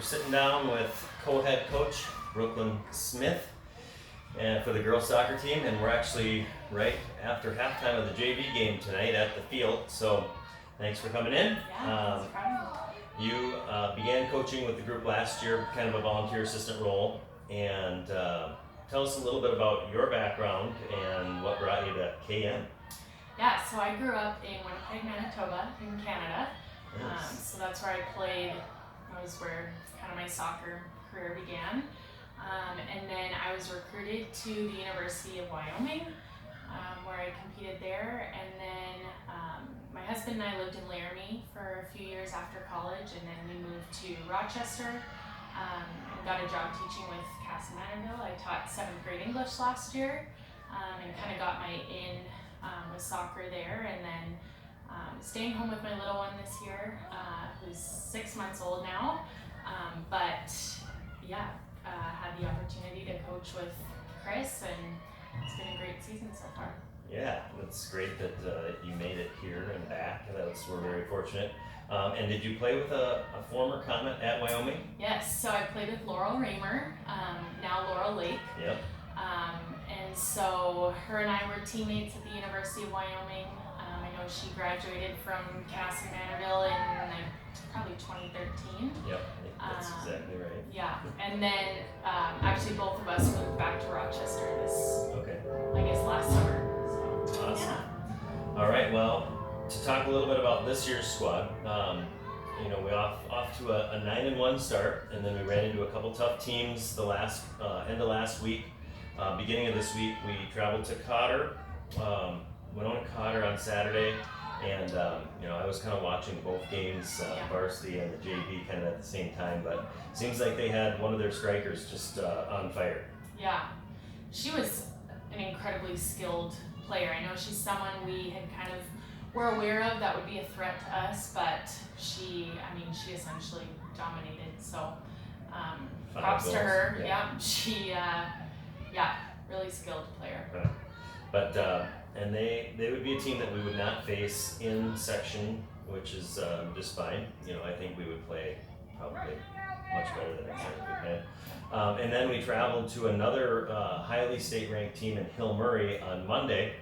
sitting down with co-head coach Brooklyn Smith and for the girls soccer team, and we're actually right after halftime of the JV game tonight at the field. So thanks for coming in. Yeah, thanks for having me. You began coaching with the group last year, kind of a volunteer assistant role, and tell us a little bit about your background and what brought you to KM. Yeah, so I grew up in Winnipeg, Manitoba, in Canada. Nice. So that's where I played. That was where kind of my soccer career began. And then I was recruited to the University of Wyoming, where I competed there. And then my husband and I lived in Laramie for a few years after college, and then we moved to Rochester and got a job teaching with Cass Manorville. I taught 7th grade English last year and kind of got my in with soccer there. And then staying home with my little one this year, who's 6 months old now. But yeah, had the opportunity to coach with Chris, and it's been a great season so far. Yeah, that's great that you made it here and back. We're very fortunate. And did you play with a former Comet at Wyoming? Yes, so I played with Laurel Raymer, now Laurel Lake. Yep. And so her and I were teammates at the University of Wyoming. I know she graduated from Cass Manorville in probably 2013. Yep, that's exactly right. Yeah, and then actually both of us moved back to Rochester last summer. So, Awesome. yeah. All right, well, to talk a little bit about this year's squad, we off to a 9-1 start, and then we ran into a couple tough teams the end of last week. Beginning of this week, we traveled to Cotter, Winona Cotter on Saturday, and I was kind of watching both games, varsity and the JV, kind of at the same time. But it seems like they had one of their strikers just on fire. Yeah, she was an incredibly skilled player. I know she's someone we had kind of were aware of that would be a threat to us, but she essentially dominated. So props to her. Yeah, she really skilled player. Right. But and they would be a team that we would not face in section, which is just fine. I think we would play probably much better than that. And then we traveled to another highly state-ranked team in Hill Murray on Monday.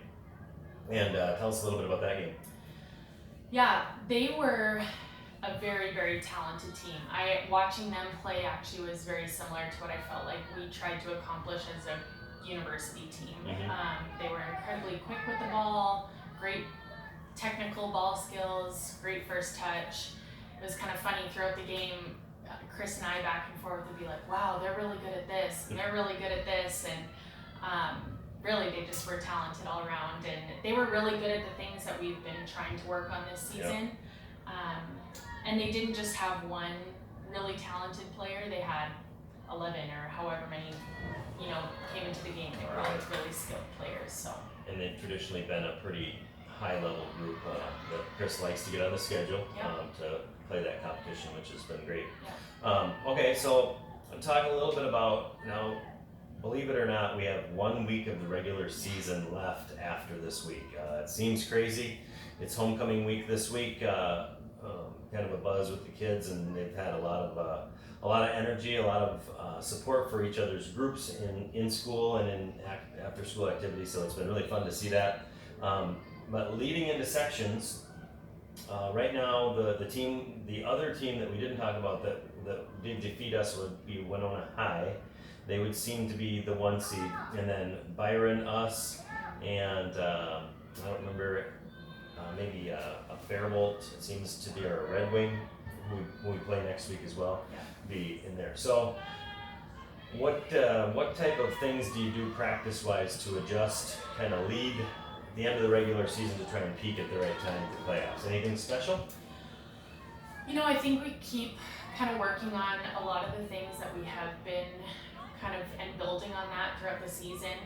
And tell us a little bit about that game. Yeah, they were a very, very talented team. Watching them play actually was very similar to what I felt like we tried to accomplish as a university team. Mm-hmm. They were incredibly quick with the ball, great technical ball skills, great first touch. It was kind of funny throughout the game. Chris and I back and forth would be like, wow, they're really good at this, and they're really good at this, and really they just were talented all around, and they were really good at the things that we've been trying to work on this season. And they didn't just have one really talented player, they had 11 or however many came into the game. They were all really skilled players. So. And they've traditionally been a pretty high-level group that Chris likes to get on the schedule to play that competition, which has been great. Yeah. Okay, so I'm talking a little bit about now. Believe it or not, we have 1 week of the regular season left after this week. It seems crazy. It's homecoming week this week. Kind of a buzz with the kids, and they've had a lot of energy, a lot of support for each other's groups in school and in after school activities. So it's been really fun to see that. But leading into sections, right now the other team that we didn't talk about that did defeat us would be Winona High. They would seem to be the 1 seed, and then Byron, us, and I don't remember, maybe a Fairbolt. It seems to be our Red Wing, who we play next week as well, be in there. So, what type of things do you do practice-wise to adjust, kind of lead the end of the regular season to try and peak at the right time for the playoffs? Anything special? I think we keep kind of working on a lot of the things that we have been and building on that throughout the season.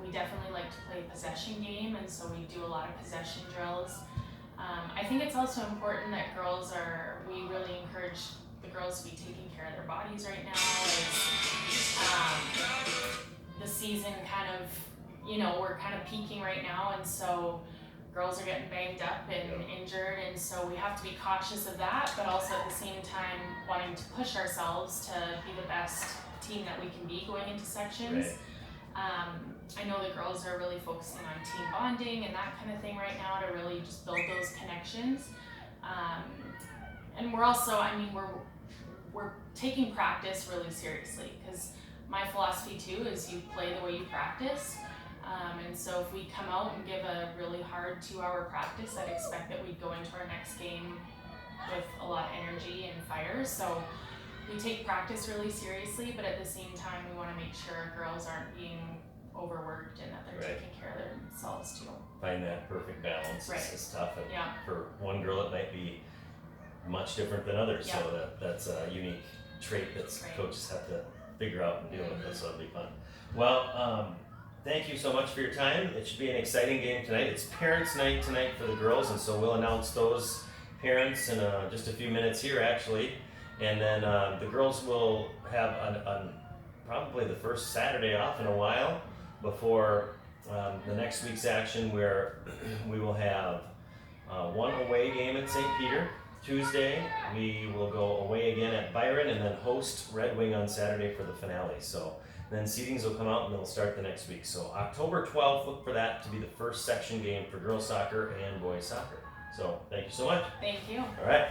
We definitely like to play possession game, and so we do a lot of possession drills. I think it's also important that we really encourage the girls to be taking care of their bodies right now. The season we're kind of peaking right now, and so girls are getting banged up and injured, and so we have to be cautious of that, but also at the same time wanting to push ourselves to be the best team that we can be going into sections. Right. I know the girls are really focusing on team bonding and that kind of thing right now to really just build those connections. And we're also, I mean, we're taking practice really seriously, because my philosophy too is you play the way you practice. And so if we come out and give a really hard 2-hour practice, I'd expect that we'd go into our next game with a lot of energy and fire. So we take practice really seriously, but at the same time we want to make sure our girls aren't being overworked and that they're Right. taking care of themselves too. Find that perfect balance Right. is tough, and Yeah. for one girl it might be much different than others, Yeah. so that's a unique trait that Right. coaches have to figure out and deal with, so it'll be fun. Well, thank you so much for your time. It should be an exciting game tonight. It's parents' night tonight for the girls, and so we'll announce those parents in just a few minutes here actually, and then the girls will have probably the first Saturday off in a while before the next week's action, where we will have one away game at St. Peter. Tuesday, we will go away again at Byron and then host Red Wing on Saturday for the finale. So then seedings will come out and they'll start the next week. So October 12th, look for that to be the first section game for girls soccer and boys soccer. So thank you so much. Thank you. All right.